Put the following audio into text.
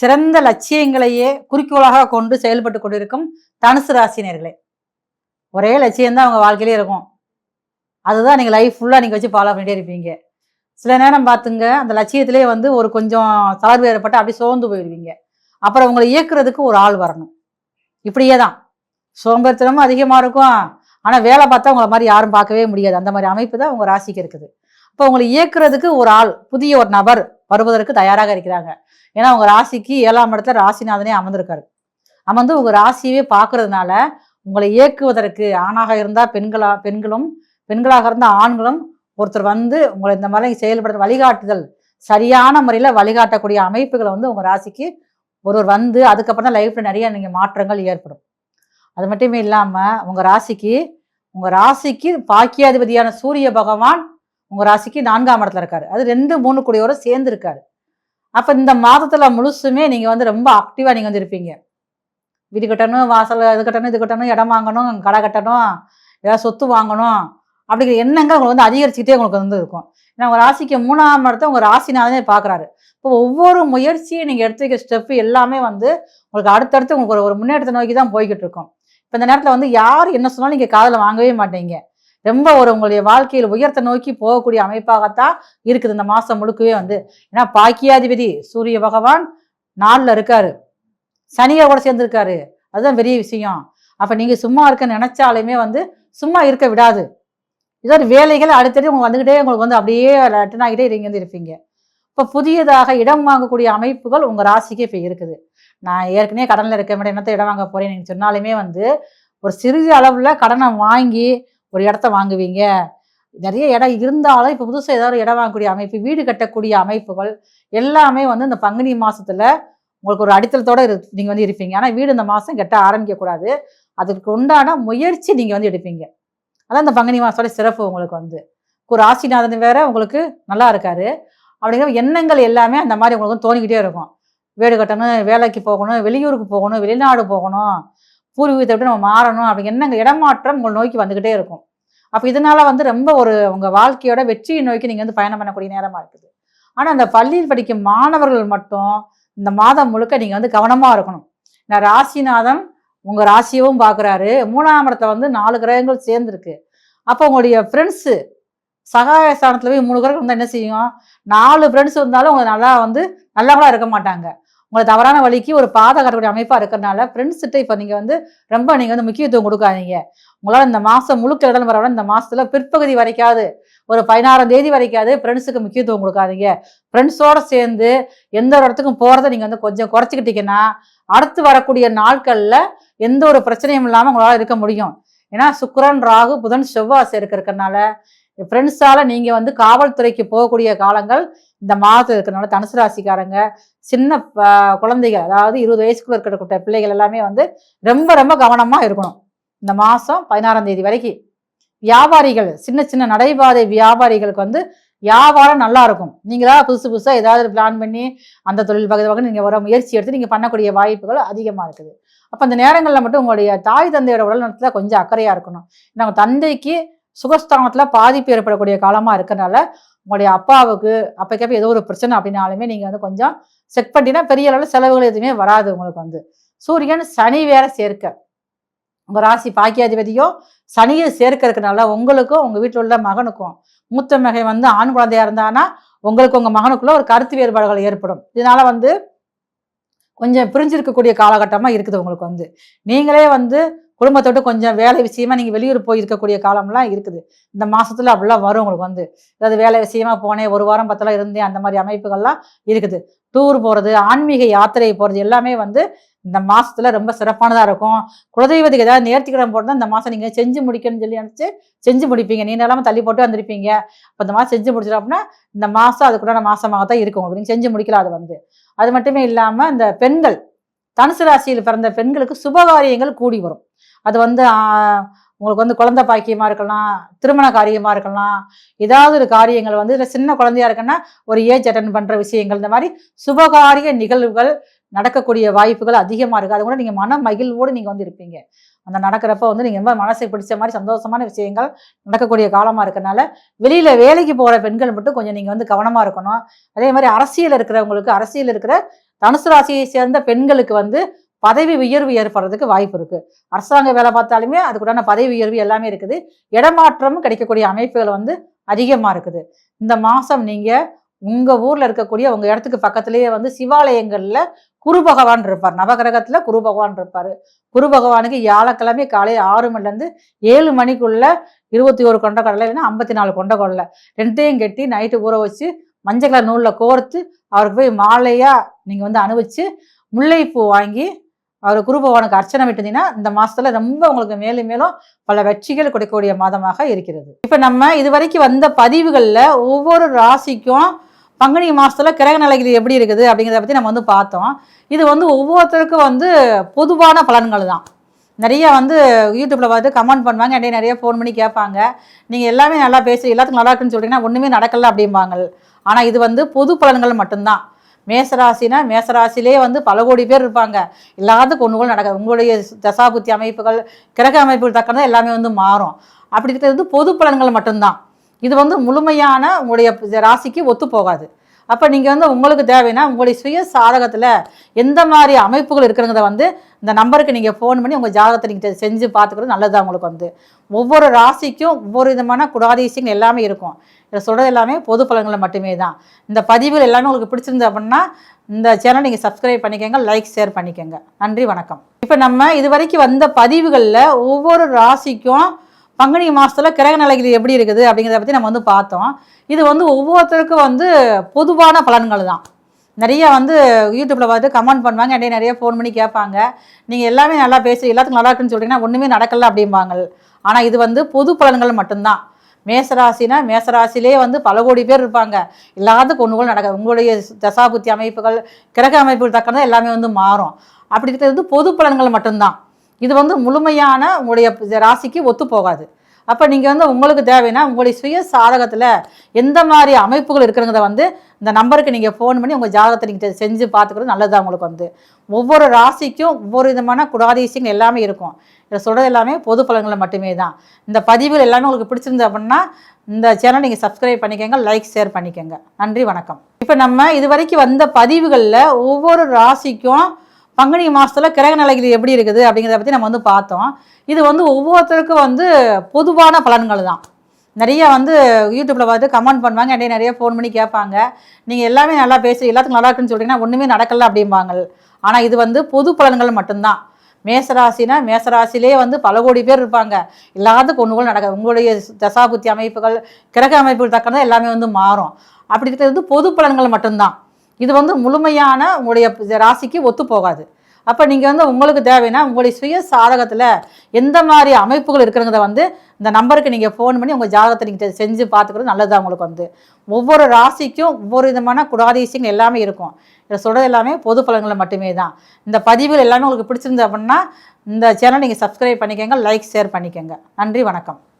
சிறந்த லட்சியங்களையே குறிக்கோளாக கொண்டு செயல்பட்டு கொண்டிருக்கும் தனுசு ராசினியர்களே, ஒரே லட்சியம் தான் அவங்க வாழ்க்கையிலே இருக்கும். அதுதான் நீங்க லைஃப் ஃபுல்லா நீங்க வச்சு ஃபாலோ பண்ணிட்டே இருப்பீங்க. சில நேரம் பார்த்துங்க, அந்த லட்சியத்திலே வந்து ஒரு கொஞ்சம் தளர்வு ஏற்பட்டு அப்படியே சோர்ந்து போயிடுவீங்க. அப்புறம் உங்களை இயக்குறதுக்கு ஒரு ஆள் வரணும். இப்படியே தான் சோம்பேறித்தனமும் அதிகமா இருக்கும். ஆனா வேலை பார்த்தா உங்களை மாதிரி யாரும் பார்க்கவே முடியாது. அந்த மாதிரி அமைப்பு தான் உங்க ராசிக்கு இருக்குது. இப்போ உங்களை இயக்குறதுக்கு ஒரு ஆள், புதிய ஒரு நபர் வருவதற்கு தயாராக இருக்கிறாங்க. ஏன்னா உங்க ராசிக்கு 7ஆம் இடத்துல ராசிநாதனே அமர்ந்திருக்காரு. அமர்ந்து உங்க ராசியவே பார்க்கறதுனால உங்களை இயக்குவதற்கு ஆணாக இருந்தா பெண்களும், பெண்களாக இருந்தா ஆண்களும் ஒருத்தர் வந்து உங்களை இந்த மாதிரி செயல்படுற வழிகாட்டுதல், சரியான முறையில் வழிகாட்டக்கூடிய அமைப்புகளை வந்து உங்க ராசிக்கு ஒருவர் வந்து அதுக்கப்புறம் தான் லைஃப்ல நிறைய நீங்க மாற்றங்கள் ஏற்படும். அது மட்டுமே இல்லாம உங்க ராசிக்கு பாக்கியாதிபதியான சூரிய பகவான் உங்க ராசிக்கு 4ஆம் இடத்துல இருக்காரு. அது 2, 3 கூடியோட சேர்ந்து இருக்காரு. அப்ப இந்த மாதத்துல முழுசுமே நீங்க வந்து ரொம்ப ஆக்டிவா நீங்க வந்து இருப்பீங்க. வீடு கட்டணும், வாசல் இது கட்டணும், இது கட்டணும், இடம் வாங்கணும், கடை கட்டணும், ஏதாவது சொத்து வாங்கணும் அப்படிங்கிற எண்ணங்கள் உங்களுக்கு வந்து அதிகரிச்சுக்கிட்டே உங்களுக்கு வந்து இருக்கும். ஏன்னா உங்க ராசிக்கு 3ஆம் இடத்த உங்க ராசினாலே பாக்குறாரு. இப்போ ஒவ்வொரு முயற்சியும் நீங்க எடுத்து வைக்கிற ஸ்டெப் எல்லாமே வந்து உங்களுக்கு அடுத்தடுத்து உங்களுக்கு ஒரு முன்னேற்றத்தை நோக்கி தான் போய்கிட்டு இருக்கும். இப்போ இந்த நேரத்துல வந்து யார் என்ன சொன்னாலும் நீங்க காதுல வாங்கவே மாட்டீங்க. ரொம்ப உங்களுடைய வாழ்க்கையில் உயர்த்த நோக்கி போகக்கூடிய அமைப்பாகத்தான் இருக்குது இந்த மாசம் முழுக்கவே வந்து. ஏன்னா பாக்கியாதிபதி சூரிய பகவான் 4ல் இருக்காரு, சனியை கூட சேர்ந்துருக்காரு. அதுதான் பெரிய விஷயம். அப்ப நீங்க சும்மா இருக்க நினைச்சாலுமே வந்து சும்மா இருக்க விடாது. ஏதாவது வேலைகள் அடுத்தது உங்களுக்கு வந்துகிட்டே உங்களுக்கு வந்து அப்படியே ரிட்டர்ன் ஆகிட்டே நீங்க வந்து இருப்பீங்க. இப்போ புதியதாக இடம் வாங்கக்கூடிய அமைப்புகள் உங்க ராசிக்கு இப்போ இருக்குது. நான் ஏற்கனவே கடனில் இருக்க மாட்டேன், என்னத்த இடம் வாங்க போறேன் நீங்க சொன்னாலுமே வந்து ஒரு சிறிய அளவுல கடனை வாங்கி ஒரு இடத்த வாங்குவீங்க. நிறைய இடம் இருந்தாலும் இப்போ புதுசாக ஏதாவது இடம் வாங்கக்கூடிய அமைப்பு, வீடு கட்டக்கூடிய அமைப்புகள் எல்லாமே வந்து இந்த பங்குனி மாசத்துல உங்களுக்கு ஒரு அடித்தளத்தோட நீங்க வந்து இருப்பீங்க. ஆனா வீடு இந்த மாசம் கட்ட ஆரம்பிக்க கூடாது. அதுக்கு உண்டான முயற்சி நீங்க வந்து எடுப்பீங்க. அதான் இந்த பங்குனி மாசத்தோட சிறப்பு. உங்களுக்கு வந்து ஒரு ராசிநாதன் வேற உங்களுக்கு நல்லா இருக்காரு. அப்படிங்கிற எண்ணங்கள் எல்லாமே அந்த மாதிரி உங்களுக்கு தோணிக்கிட்டே இருக்கும். வீடு கட்டணும், வேலைக்கு போகணும், வெளியூருக்கு போகணும், வெளிநாடு போகணும், பூர்வீகத்தை விட்டு நம்ம மாறணும் அப்படி எண்ணங்கள் இடமாற்றம் உங்களை நோக்கி வந்துகிட்டே இருக்கும். அப்போ இதனால வந்து ரொம்ப ஒரு உங்க வாழ்க்கையோட வெற்றியை நோக்கி நீங்க வந்து பயணம் பண்ணக்கூடிய நேரமா இருக்குது. ஆனா அந்த பள்ளியில் படிக்கும் மாணவர்கள் மட்டும் இந்த மாதம் முழுக்க நீங்க வந்து கவனமா இருக்கணும். நான் ராசிநாதன் உங்க ராசியவும் பார்க்குறாரு, 3ஆம் இடத்துல வந்து 4 கிரகங்கள் சேர்ந்துருக்கு. அப்போ உங்களுடைய ஃப்ரெண்ட்ஸு சகாய ஸ்தானத்துல போய் 3 கிரகம் இருந்தால் என்ன செய்யும்? 4 ஃப்ரெண்ட்ஸ் இருந்தாலும் உங்களை நல்லா வந்து நல்லவங்களா இருக்க மாட்டாங்க. உங்களை தவறான வழிக்கு ஒரு பாதை காட்டக்கூடிய அமைப்பா இருக்கிறதுனால ஃப்ரெண்ட்ஸ்கிட்ட இப்போ நீங்க வந்து ரொம்ப நீங்க வந்து முக்கியத்துவம் கொடுக்காதீங்க. உங்களால் இந்த மாசம் முழுக்க இடம் வரவிட இந்த மாசத்துல பிற்பகுதி வரைக்காது, ஒரு 16ஆம் தேதி வரைக்காது ஃப்ரெண்ட்ஸுக்கு முக்கியத்துவம் கொடுக்காதீங்க. ஃப்ரெண்ட்ஸோட சேர்ந்து எந்த ஒரு இடத்துக்கும் போறதை நீங்க வந்து கொஞ்சம் குறைச்சிக்கிட்டீங்கன்னா அடுத்து வரக்கூடிய நாட்கள்ல எந்த ஒரு பிரச்சனையும் இல்லாம உங்களால இருக்க முடியும். ஏன்னா சுக்கிரன், ராகு, புதன், செவ்வாய் இருக்கிறதுனால ஃப்ரெண்ட்ஸால நீங்க வந்து காவல்துறைக்கு போகக்கூடிய காலங்கள் இந்த மாதத்துல இருக்கிறதுனால தனுசு ராசிக்காரங்க சின்ன குழந்தைகள், அதாவது 20 வயசுக்குள்ள இருக்கக்கூடிய பிள்ளைகள் எல்லாமே வந்து ரொம்ப ரொம்ப கவனமா இருக்கணும். இந்த மாசம் 16ஆம் தேதி வரைக்கும் வியாபாரிகள், சின்ன சின்ன நடைபாதை வியாபாரிகளுக்கு வந்து வியாபாரம் நல்லா இருக்கும். நீங்களா புதுசா ஏதாவது பிளான் பண்ணி அந்த தொழில் பகுதி நீங்க ஒரு முயற்சி எடுத்து நீங்க பண்ணக்கூடிய வாய்ப்புகள் அதிகமா இருக்குது. அப்ப அந்த நேரங்கள்ல மட்டும் உங்களுடைய தாய் தந்தையோட உடல் நலத்துல கொஞ்சம் அக்கறையா இருக்கணும். நம்ம தந்தைக்கு சுகஸ்தானத்துல பாதிப்பு ஏற்படக்கூடிய காலமா இருக்கிறனால உங்களுடைய அப்பாவுக்கு அப்பக்கப்ப ஏதோ ஒரு பிரச்சனை அப்படின்னாலுமே நீங்க வந்து கொஞ்சம் செக் பண்ணினா பெரிய அளவில் செலவுகள் எதுவுமே வராது. உங்களுக்கு வந்து சூரியன் சனி வேற சேர்க்க, உங்க ராசி பாக்கியாதிபதியும் சனியை சேர்க்க இருக்கிறனால உங்களுக்கும் உங்க வீட்டில் உள்ள மகனுக்கும், மூத்த மகன் வந்து ஆண் குழந்தையா இருந்தானா உங்களுக்கு உங்க மகனுக்குள்ள ஒரு கருத்து வேறுபாடுகள் ஏற்படும். இதனால வந்து கொஞ்சம் பிரிஞ்சிருக்கக்கூடிய காலகட்டமா இருக்குது. உங்களுக்கு வந்து நீங்களே வந்து குடும்பத்தோடு கொஞ்சம் வேலை விஷயமா நீங்க வெளியூர் போய் இருக்கக்கூடிய காலம்லாம் இருக்குது. இந்த மாசத்துல அப்படிலாம் வரும். உங்களுக்கு வந்து ஏதாவது வேலை விஷயமா போனேன், 1 வாரம் 10 நாள் இருந்தேன், அந்த மாதிரி அமைப்புகள்லாம் இருக்குது. டூர் போறது, ஆன்மீக யாத்திரை போறது எல்லாமே வந்து இந்த மாசத்துல ரொம்ப சிறப்பானதா இருக்கும். குலதெய்வத்துக்கு ஏதாவது நேர்த்திக்கடன் போட்டு இந்த மாசம் நீங்க செஞ்சு முடிக்கணும்னு சொல்லி நினைச்சு செஞ்சு முடிப்பீங்க. நீங்க எல்லாமே தள்ளி போட்டு வந்திருப்பீங்க. அப்ப இந்த மாசம் செஞ்சு முடிச்சிடும் அப்படின்னா இந்த மாசம் அதுக்குண்டான மாசமாகத்தான் இருக்கும். உங்களுக்கு நீங்க செஞ்சு முடிக்கலாம். அது வந்து அது மட்டுமே இல்லாம இந்த பெண்கள், தனுசு ராசியில் பிறந்த பெண்களுக்கு சுபகாரியங்கள் கூடி வரும். அது வந்து உங்களுக்கு வந்து குழந்தை பாக்கியமா இருக்கலாம், திருமண காரியமா இருக்கலாம், ஏதாவது ஒரு காரியங்கள் வந்து இல்லை சின்ன குழந்தையா இருக்குன்னா ஒரு ஏஜ் அட்டன் பண்ற விஷயங்கள், இந்த மாதிரி சுபகாரிய நிகழ்வுகள் நடக்கக்கூடிய வாய்ப்புகள் அதிகமா இருக்கு. அது கூட நீங்க மன மகிழ்வோடு நீங்க வந்து இருப்பீங்க. அந்த நடக்கிறப்ப வந்து நீங்க ரொம்ப மனசுக்கு பிடிச்ச மாதிரி சந்தோஷமான விஷயங்கள் நடக்கக்கூடிய காலமா இருக்கனால வெளியில வேலைக்கு போற பெண்கள் மட்டும் கொஞ்சம் நீங்க வந்து கவனமா இருக்கணும். அதே மாதிரி அரசியல் இருக்கிறவங்களுக்கு அரசியல் இருக்கிற தனுசு ராசியை சேர்ந்த பெண்களுக்கு வந்து பதவி உயர்வு ஏற்படுறதுக்கு வாய்ப்பு இருக்கு. அரசாங்க வேலை பார்த்தாலுமே அதுக்குண்டான பதவி உயர்வு எல்லாமே இருக்குது. இடமாற்றமும் கிடைக்கக்கூடிய அமைப்புகள் வந்து அதிகமா இருக்குது. இந்த மாசம் நீங்க உங்க ஊர்ல இருக்கக்கூடிய உங்க இடத்துக்கு பக்கத்திலேயே வந்து சிவாலயங்கள்ல குரு பகவான் இருப்பார். நவகிரகத்துல குரு பகவான் இருப்பாரு. குரு பகவானுக்கு வியாழக்கிழமை காலையில் 6 மணிலேருந்து 7 மணிக்குள்ள 21 கொண்டக்கடலை இல்லைன்னா 54 கொண்டக்கடலை ரெண்டையும் கட்டி நைட்டு ஊற வச்சு மஞ்சள் கலர் நூலில் கோர்த்து அவருக்கு போய் மாலையா நீங்க வந்து அணிவிச்சு முல்லைப்பூ வாங்கி அவர் குரு பகவானுக்கு அர்ச்சனை விட்டுருந்தீங்கன்னா இந்த மாசத்துல ரொம்ப உங்களுக்கு மேலும் மேலும் பல வெற்றிகள் கொடுக்கக்கூடிய மாதமாக இருக்கிறது. இப்ப நம்ம இது வரைக்கும் வந்த பதிவுகள்ல ஒவ்வொரு ராசிக்கும் பங்குனி மாசத்துல கிரக நிலைகள் எப்படி இருக்குது அப்படிங்கிறத பத்தி நம்ம வந்து பார்த்தோம். இது வந்து ஒவ்வொருத்தருக்கும் வந்து பொதுவான பலன்கள் தான். நிறைய வந்து யூடியூப்ல பார்த்து கமெண்ட் பண்ணுவாங்க, என்னைய நிறைய ஃபோன் பண்ணி கேட்பாங்க, நீங்க எல்லாமே நல்லா பேசி எல்லாத்துக்கும் நல்லா இருக்குன்னு சொல்றீங்கன்னா ஒண்ணுமே நடக்கல அப்படிம்பாங்க. ஆனா இது வந்து பொது பலன்கள் மட்டும்தான். மேசராசினா மேசராசிலே வந்து பல கோடி பேர் இருப்பாங்க. எல்லாத்துக்கும் ஒன்று கூட நடக்காது. உங்களுடைய தசாபுத்தி அமைப்புகள் கிரக அமைப்புகள் தக்கதான் எல்லாமே வந்து மாறும். அப்படி இருக்கிறது பொது பலன்கள் மட்டும்தான். இது வந்து முழுமையான உங்களுடைய ராசிக்கு ஒத்து போகாது. அப்போ நீங்கள் வந்து உங்களுக்கு தேவைன்னா உங்களுடைய சுய சாதகத்தில் எந்த மாதிரி அமைப்புகள் இருக்கிறத வந்து இந்த நம்பருக்கு நீங்கள் ஃபோன் பண்ணி உங்கள் ஜாதகத்தை நீங்கள் செஞ்சு பார்த்துக்கிறது நல்லது. உங்களுக்கு வந்து ஒவ்வொரு ராசிக்கும் ஒவ்வொரு விதமான குடாதிசயங்கள் எல்லாமே இருக்கும். இதை சொல்கிறது எல்லாமே பொது பலன்களை மட்டுமே தான். இந்த பதிவுகள் எல்லாமே உங்களுக்கு பிடிச்சிருந்து அப்படின்னா இந்த சேனல் நீங்கள் சப்ஸ்கிரைப் பண்ணிக்கோங்க, லைக் ஷேர் பண்ணிக்கோங்க. நன்றி, வணக்கம். இப்போ நம்ம இது வரைக்கும் வந்த பதிவுகளில் ஒவ்வொரு ராசிக்கும் பங்குனி மாசத்துல கிரக நிலைகள் எப்படி இருக்குது அப்படிங்கிறத பற்றி நம்ம வந்து பார்த்தோம். இது வந்து ஒவ்வொருத்தருக்கும் வந்து பொதுவான பலன்கள் தான். நிறைய வந்து யூடியூப்ல பார்த்து கமெண்ட் பண்ணுவாங்க, என்னைய நிறைய ஃபோன் பண்ணி கேட்பாங்க, நீங்கள் எல்லாமே நல்லா பேசி எல்லாத்துக்கும் நல்லா இருக்குன்னு சொல்றீங்கன்னா ஒன்றுமே நடக்கல அப்படிம்பாங்க. ஆனால் இது வந்து பொது பலன்கள் மட்டும்தான். மேசராசினா மேசராசிலே வந்து பல கோடி பேர் இருப்பாங்க. எல்லாத்துக்கும் ஒன்று கூட நடக்காது. உங்களுடைய தசாபுத்தி அமைப்புகள் கிரக அமைப்புகள் தக்கதான் எல்லாமே வந்து மாறும். அப்படி இருக்கிறது பொது பலன்கள் மட்டும்தான். இது வந்து முழுமையான உங்களுடைய ராசிக்கு ஒத்து போகாது. அப்போ நீங்கள் வந்து உங்களுக்கு தேவைன்னா உங்களுடைய சுய சாதகத்தில் எந்த மாதிரி அமைப்புகள் இருக்கிறத வந்து இந்த நம்பருக்கு நீங்கள் ஃபோன் பண்ணி உங்கள் ஜாதகத்தை நீங்கள் செஞ்சு பார்த்துக்கிறது நல்லது. உங்களுக்கு வந்து ஒவ்வொரு ராசிக்கும் ஒவ்வொரு விதமான குடாதிசயங்கள் எல்லாமே இருக்கும். இதை சொல்கிறது எல்லாமே பொது பலன்களை மட்டுமே தான். இந்த பதிவுகள் எல்லாமே உங்களுக்கு பிடிச்சிருந்து அப்படின்னா இந்த சேனல் நீங்கள் சப்ஸ்கிரைப் பண்ணிக்கோங்க, லைக் ஷேர் பண்ணிக்கோங்க. நன்றி, வணக்கம். இப்போ நம்ம இது வரைக்கும் வந்த பதிவுகளில் ஒவ்வொரு ராசிக்கும் பங்குனி மாசத்துல கிரக நிலைகள் எப்படி இருக்குது அப்படிங்கிறத பற்றி நம்ம வந்து பார்த்தோம். இது வந்து ஒவ்வொருத்தருக்கும் வந்து பொதுவான பலன்கள் தான். நிறைய வந்து யூடியூப்ல பார்த்து கமெண்ட் பண்ணுவாங்க, என்னைய நிறைய ஃபோன் பண்ணி கேட்பாங்க, நீங்கள் எல்லாமே நல்லா பேசி எல்லாத்துக்கும் நல்லா இருக்குன்னு சொல்றீங்கன்னா ஒன்றுமே நடக்கல அப்படிம்பாங்க. ஆனால் இது வந்து பொது பலன்கள் மட்டும்தான். மேசராசினா மேசராசிலே வந்து பல கோடி பேர் இருப்பாங்க. எல்லாத்துக்கும் ஒன்று கூட நடக்காது. உங்களுடைய தசாபுத்தி அமைப்புகள் கிரக அமைப்புகள் தக்கதான் எல்லாமே வந்து மாறும். அப்படி இருக்கிறது பொது பலன்கள் மட்டும்தான். இது வந்து முழுமையான உங்களுடைய ராசிக்கு ஒத்து போகாது. அப்போ நீங்கள் வந்து உங்களுக்கு தேவைன்னா உங்களுடைய சுய சாதகத்தில் எந்த மாதிரி அமைப்புகள் இருக்கிறத வந்து இந்த நம்பருக்கு நீங்கள் ஃபோன் பண்ணி உங்கள் ஜாதகத்தை நீங்கள் செஞ்சு பார்த்துக்கிறது நல்லது. உங்களுக்கு வந்து ஒவ்வொரு ராசிக்கும் ஒவ்வொரு விதமான குடாதிசயங்கள் எல்லாமே இருக்கும். இதை சொல்கிறது எல்லாமே பொது பலன்களை மட்டுமே தான். இந்த பதிவுகள் எல்லாமே உங்களுக்கு பிடிச்சிருந்து அப்படின்னா இந்த சேனல் நீங்கள் சப்ஸ்கிரைப் பண்ணிக்கோங்க, லைக் ஷேர் பண்ணிக்கோங்க. நன்றி, வணக்கம்.